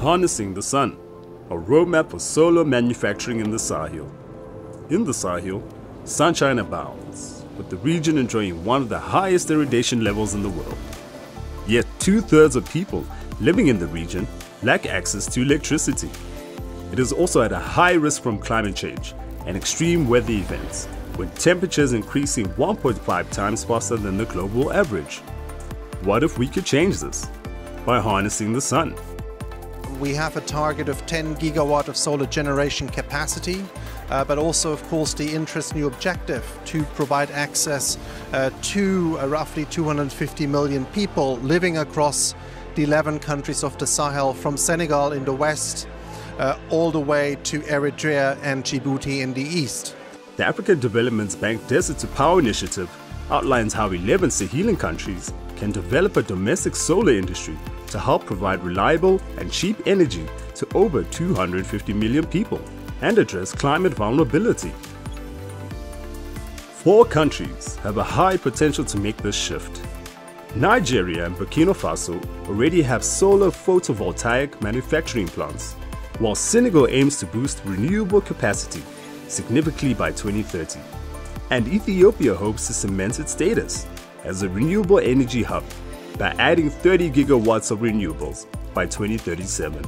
Harnessing the Sun, a roadmap for solar manufacturing in the Sahel. In the Sahel, sunshine abounds, with the region enjoying one of the highest irradiation levels in the world. Yet 2/3 of people living in the region lack access to electricity. It is also at a high risk from climate change and extreme weather events, with temperatures increasing 1.5 times faster than the global average. What if we could change this? By harnessing the sun. We have a target of 10 gigawatt of solar generation capacity, but also, of course, the interesting new objective to provide access to roughly 250 million people living across the 11 countries of the Sahel, from Senegal in the west all the way to Eritrea and Djibouti in the east. The African Development Bank Desert to Power Initiative outlines how 11 Sahelian countries can develop a domestic solar industry to help provide reliable and cheap energy to over 250 million people and address climate vulnerability. 4 countries have a high potential to make this shift. Nigeria and Burkina Faso already have solar photovoltaic manufacturing plants, while Senegal aims to boost renewable capacity significantly by 2030. And Ethiopia hopes to cement its status as a renewable energy hub by adding 30 gigawatts of renewables by 2037.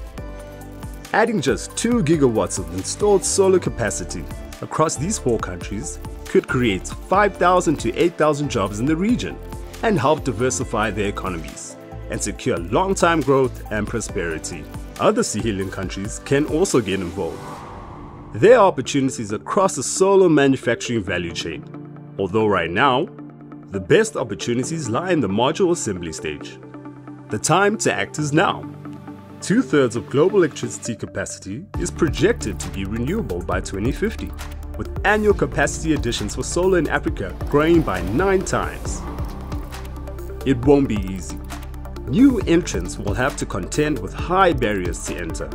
Adding just 2 gigawatts of installed solar capacity across these 4 countries could create 5,000 to 8,000 jobs in the region and help diversify their economies and secure long-term growth and prosperity. Other Sahelian countries can also get involved. There are opportunities across the solar manufacturing value chain, although right now, the best opportunities lie in the module assembly stage. The time to act is now. 2/3 of global electricity capacity is projected to be renewable by 2050, with annual capacity additions for solar in Africa growing by 9 times. It won't be easy. New entrants will have to contend with high barriers to enter,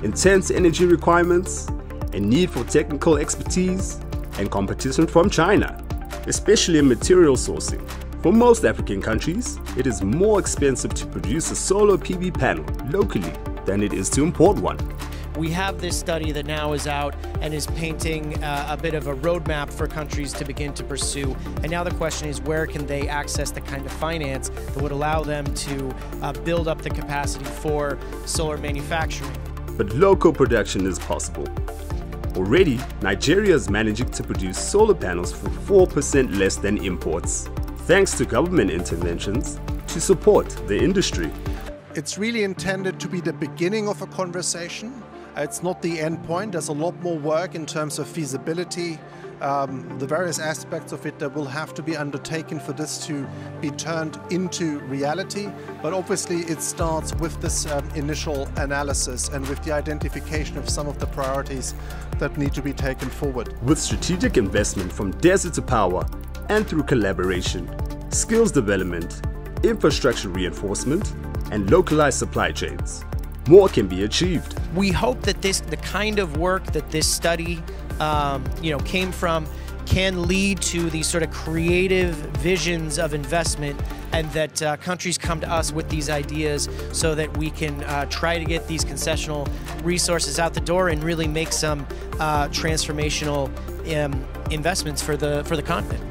intense energy requirements, a need for technical expertise, and competition from China, especially in material sourcing. For most African countries, it is more expensive to produce a solar PV panel locally than it is to import one. We have this study that now is out and is painting a bit of a roadmap for countries to begin to pursue. And now the question is, where can they access the kind of finance that would allow them to build up the capacity for solar manufacturing? But local production is possible. Already, Nigeria is managing to produce solar panels for 4% less than imports, thanks to government interventions to support the industry. It's really intended to be the beginning of a conversation. It's not the end point. There's a lot more work in terms of feasibility, the various aspects of it that will have to be undertaken for this to be turned into reality. But obviously it starts with this initial analysis and with the identification of some of the priorities that need to be taken forward. With strategic investment from desert to power and through collaboration, skills development, infrastructure reinforcement, and localized supply chains, more can be achieved. We hope that the kind of work that this study came from can lead to these sort of creative visions of investment, and that countries come to us with these ideas so that we can try to get these concessional resources out the door and really make some transformational investments for the continent.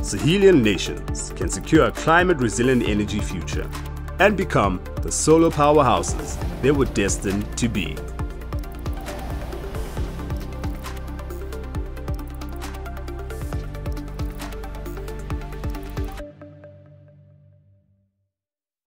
Sahelian nations can secure a climate-resilient energy future and become the solar powerhouses they were destined to be.